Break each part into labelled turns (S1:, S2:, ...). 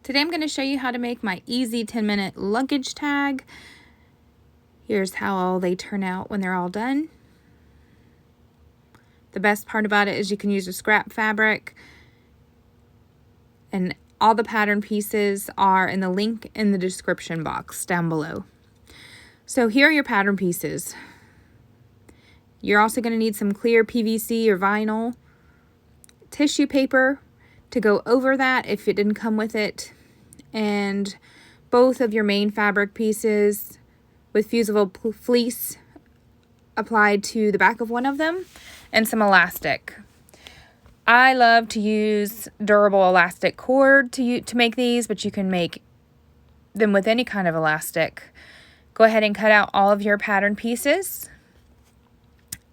S1: Today I'm going to show you how to make my easy 10-minute luggage tag. Here's how all they turn out when they're all done. The best part about it is you can use a scrap fabric, and all the pattern pieces are in the link in the description box down below. So here are your pattern pieces. You're also going to need some clear PVC or vinyl, tissue paper to go over that if it didn't come with it, and both of your main fabric pieces with fusible fleece applied to the back of one of them, and some elastic. I love to use durable elastic cord to make these, but you can make them with any kind of elastic. Go ahead and cut out all of your pattern pieces,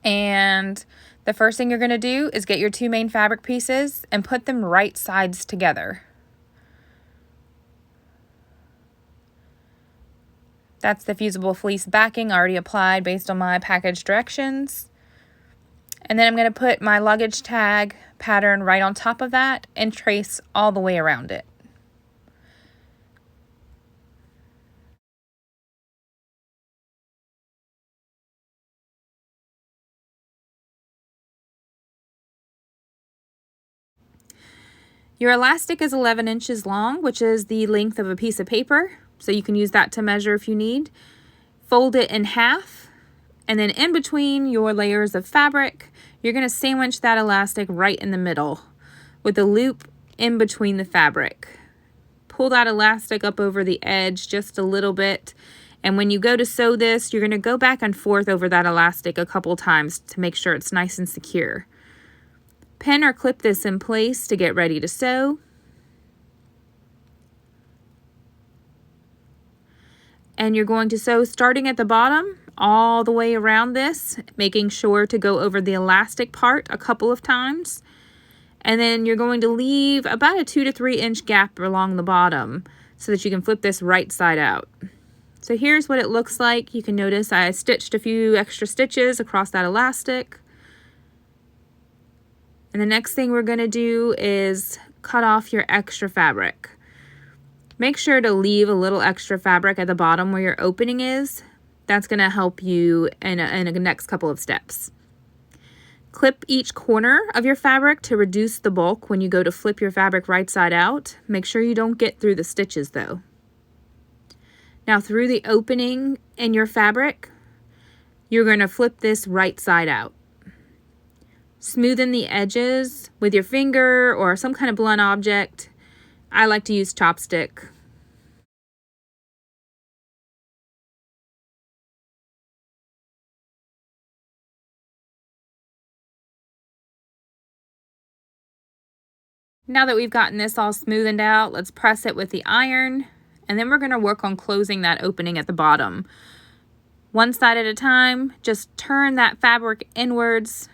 S1: and the first thing you're going to do is get your two main fabric pieces and put them right sides together. That's the fusible fleece backing already applied based on my package directions. And then I'm going to put my luggage tag pattern right on top of that and trace all the way around it. Your elastic is 11 inches long, which is the length of a piece of paper, so you can use that to measure if you need. Fold it in half, and then in between your layers of fabric, you're going to sandwich that elastic right in the middle with a loop in between the fabric. Pull that elastic up over the edge just a little bit, and when you go to sew this, you're going to go back and forth over that elastic a couple times to make sure it's nice and secure. Pin or clip this in place to get ready to sew. And you're going to sew starting at the bottom all the way around this, making sure to go over the elastic part a couple of times. And then you're going to leave about a 2 to 3 inch gap along the bottom so that you can flip this right side out. So here's what it looks like. You can notice I stitched a few extra stitches across that elastic. And the next thing we're going to do is cut off your extra fabric. Make sure to leave a little extra fabric at the bottom where your opening is. That's going to help you in the next couple of steps. Clip each corner of your fabric to reduce the bulk when you go to flip your fabric right side out. Make sure you don't get through the stitches though. Now through the opening in your fabric, you're going to flip this right side out. Smoothen the edges with your finger or some kind of blunt object. I like to use chopstick. Now that we've gotten this all smoothened out, let's press it with the iron, and then we're going to work on closing that opening at the bottom. One side at a time, just turn that fabric inwards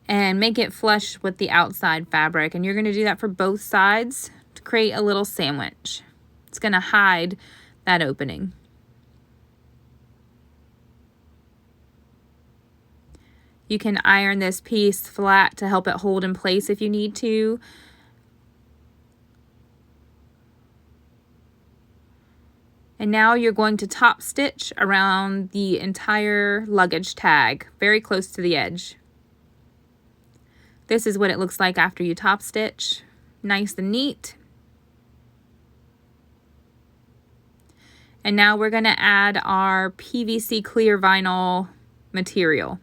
S1: and make it flush with the outside fabric. And you're going to do that for both sides to create a little sandwich. It's going to hide that opening. You can iron this piece flat to help it hold in place if you need to. And now you're going to top stitch around the entire luggage tag, very close to the edge. This is what it looks like after you top stitch. Nice and neat. And now we're going to add our PVC clear vinyl material.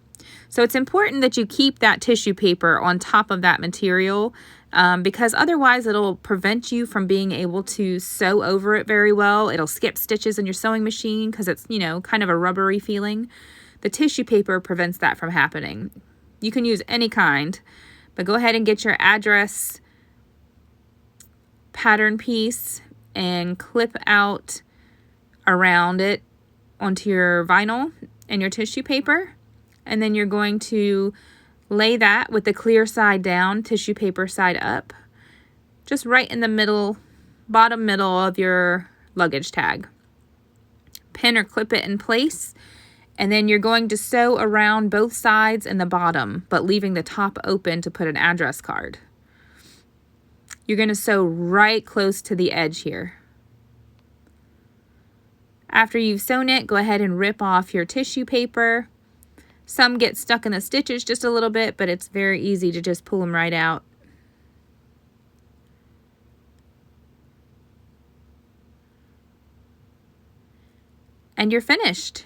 S1: So it's important that you keep that tissue paper on top of that material because otherwise it'll prevent you from being able to sew over it very well. It'll skip stitches in your sewing machine because it's, kind of a rubbery feeling. The tissue paper prevents that from happening. You can use any kind, but go ahead and get your address pattern piece and clip out around it onto your vinyl and your tissue paper. And then you're going to lay that with the clear side down, tissue paper side up, just right in the middle, bottom middle of your luggage tag. Pin or clip it in place, and then you're going to sew around both sides and the bottom, but leaving the top open to put an address card. You're going to sew right close to the edge here. After you've sewn it, go ahead and rip off your tissue paper. Some get stuck in the stitches just a little bit, but it's very easy to just pull them right out. And you're finished.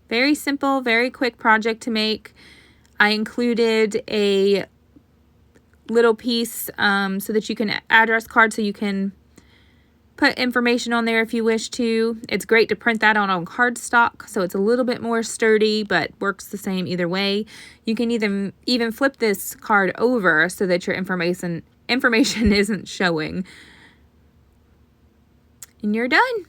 S1: Very simple, very quick project to make. I included a little piece so that you can address card so you can put information on there if you wish to. It's great to print that on cardstock, so it's a little bit more sturdy, but works the same either way. You can even flip this card over so that your information isn't showing. And you're done.